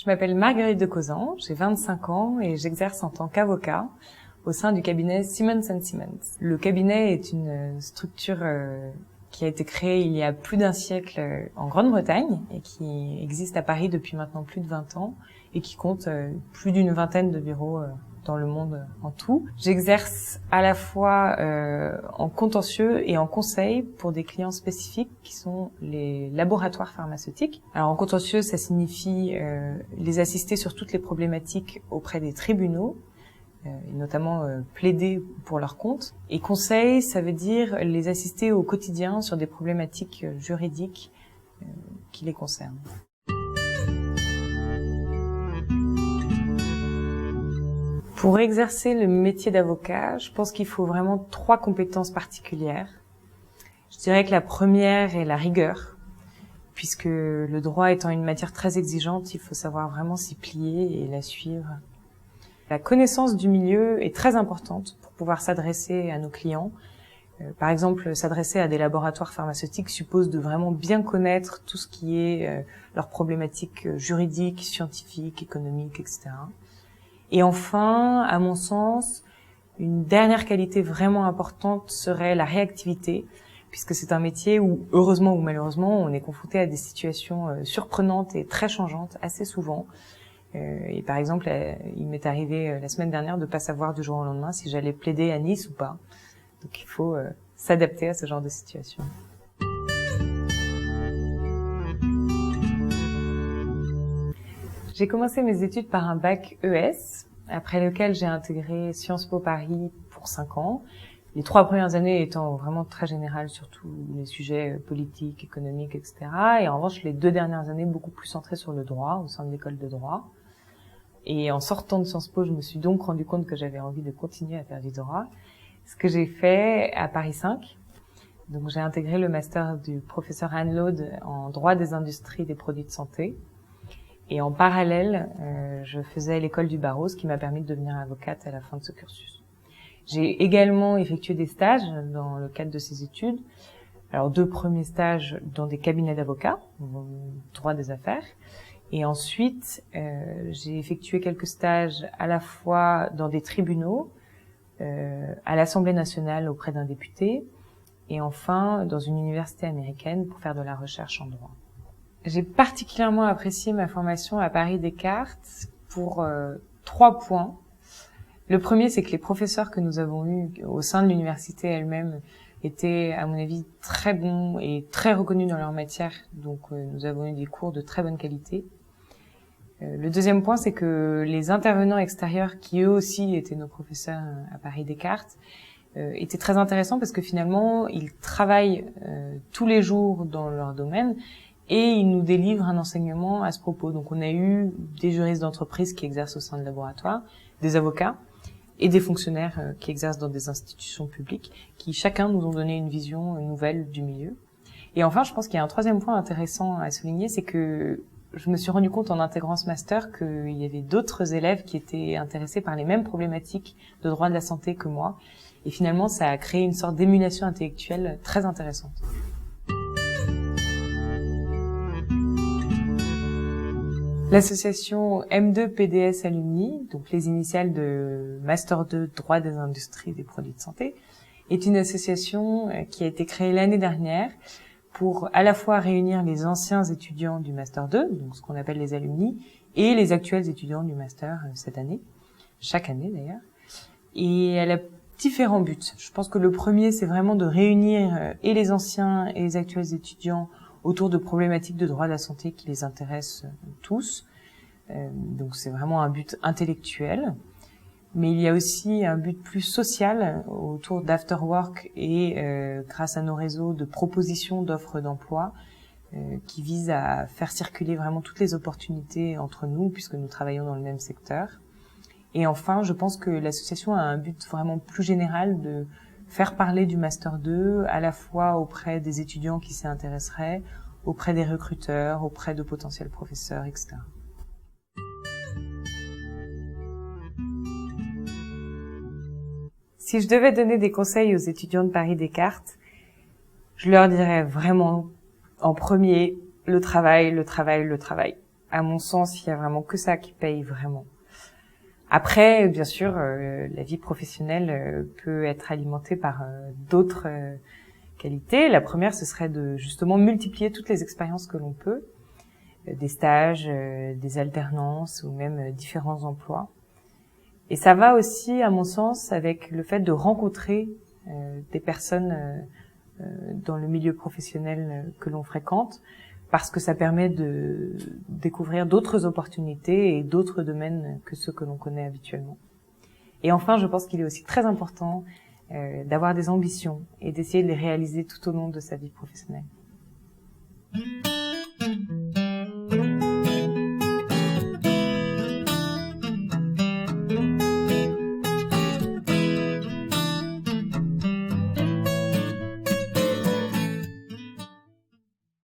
m'appelle Marguerite de Cauzan, j'ai 25 ans et j'exerce en tant qu'avocat au sein du cabinet Simmons & Simmons. Le cabinet est une structure qui a été créée il y a plus d'un siècle en Grande-Bretagne et qui existe à Paris depuis maintenant plus de 20 ans et qui compte plus d'une vingtaine de bureaux dans le monde en tout. J'exerce à la fois en contentieux et en conseil pour des clients spécifiques qui sont les laboratoires pharmaceutiques. Alors en contentieux, ça signifie les assister sur toutes les problématiques auprès des tribunaux, et notamment plaider pour leur compte. Et conseil, ça veut dire les assister au quotidien sur des problématiques juridiques qui les concernent. Pour exercer le métier d'avocat, je pense qu'il faut vraiment 3 compétences particulières. Je dirais que la première est la rigueur, puisque le droit étant une matière très exigeante, il faut savoir vraiment s'y plier et la suivre. La connaissance du milieu est très importante pour pouvoir s'adresser à nos clients. Par exemple, s'adresser à des laboratoires pharmaceutiques suppose de vraiment bien connaître tout ce qui est leurs problématiques juridiques, scientifiques, économiques, etc. Et enfin, à mon sens, une dernière qualité vraiment importante serait la réactivité, puisque c'est un métier où, heureusement ou malheureusement, on est confronté à des situations surprenantes et très changeantes assez souvent. Et par exemple, il m'est arrivé la semaine dernière de pas savoir du jour au lendemain si j'allais plaider à Nice ou pas. Donc il faut s'adapter à ce genre de situation. J'ai commencé mes études par un bac ES, après lequel j'ai intégré Sciences Po Paris pour 5 ans. Les 3 premières années étant vraiment très générales sur tous les sujets politiques, économiques, etc. Et en revanche, les 2 dernières années beaucoup plus centrées sur le droit, au sein de l'école de droit. Et en sortant de Sciences Po, je me suis donc rendu compte que j'avais envie de continuer à faire du droit. Ce que j'ai fait à Paris 5. Donc j'ai intégré le master du professeur Anne Laude en droit des industries des produits de santé. Et en parallèle, je faisais l'école du barreau, ce qui m'a permis de devenir avocate à la fin de ce cursus. J'ai également effectué des stages dans le cadre de ces études. Alors 2 premiers stages dans des cabinets d'avocats, droit des affaires. Et ensuite, j'ai effectué quelques stages à la fois dans des tribunaux, à l'Assemblée nationale auprès d'un député, et enfin dans une université américaine pour faire de la recherche en droit. J'ai particulièrement apprécié ma formation à Paris Descartes pour 3 points. Le premier, c'est que les professeurs que nous avons eus au sein de l'université elle-même étaient, à mon avis, très bons et très reconnus dans leur matière. Donc, nous avons eu des cours de très bonne qualité. Le deuxième point, c'est que les intervenants extérieurs, qui eux aussi étaient nos professeurs à Paris Descartes, étaient très intéressants parce que finalement, ils travaillent tous les jours dans leur domaine et ils nous délivrent un enseignement à ce propos. Donc, on a eu des juristes d'entreprise qui exercent au sein de laboratoires, des avocats et des fonctionnaires qui exercent dans des institutions publiques, qui chacun nous ont donné une vision nouvelle du milieu. Et enfin, je pense qu'il y a un troisième point intéressant à souligner, c'est que je me suis rendu compte en intégrant ce master qu'il y avait d'autres élèves qui étaient intéressés par les mêmes problématiques de droit de la santé que moi. Et finalement, ça a créé une sorte d'émulation intellectuelle très intéressante. L'association M2PDS Alumni, donc les initiales de Master 2 Droit des industries des produits de santé, est une association qui a été créée l'année dernière pour à la fois réunir les anciens étudiants du Master 2, donc ce qu'on appelle les alumni, et les actuels étudiants du Master cette année, chaque année d'ailleurs. Et elle a différents buts. Je pense que le premier, c'est vraiment de réunir et les anciens et les actuels étudiants autour de problématiques de droit de la santé qui les intéressent tous. Donc c'est vraiment un but intellectuel. Mais il y a aussi un but plus social autour d'afterwork et grâce à nos réseaux de propositions d'offres d'emploi qui visent à faire circuler vraiment toutes les opportunités entre nous puisque nous travaillons dans le même secteur. Et enfin, je pense que l'association a un but vraiment plus général de faire parler du Master 2 à la fois auprès des étudiants qui s'y intéresseraient, auprès des recruteurs, auprès de potentiels professeurs, etc. Si je devais donner des conseils aux étudiants de Paris Descartes, je leur dirais vraiment, en premier, le travail, le travail, le travail. à mon sens, il y a vraiment que ça qui paye vraiment. Après, bien sûr, la vie professionnelle peut être alimentée par d'autres qualités. La première, ce serait de justement multiplier toutes les expériences que l'on peut, des stages, des alternances ou même différents emplois. Et ça va aussi, à mon sens, avec le fait de rencontrer des personnes dans le milieu professionnel que l'on fréquente, parce que ça permet de découvrir d'autres opportunités et d'autres domaines que ceux que l'on connaît habituellement. Et enfin, je pense qu'il est aussi très important d'avoir des ambitions et d'essayer de les réaliser tout au long de sa vie professionnelle.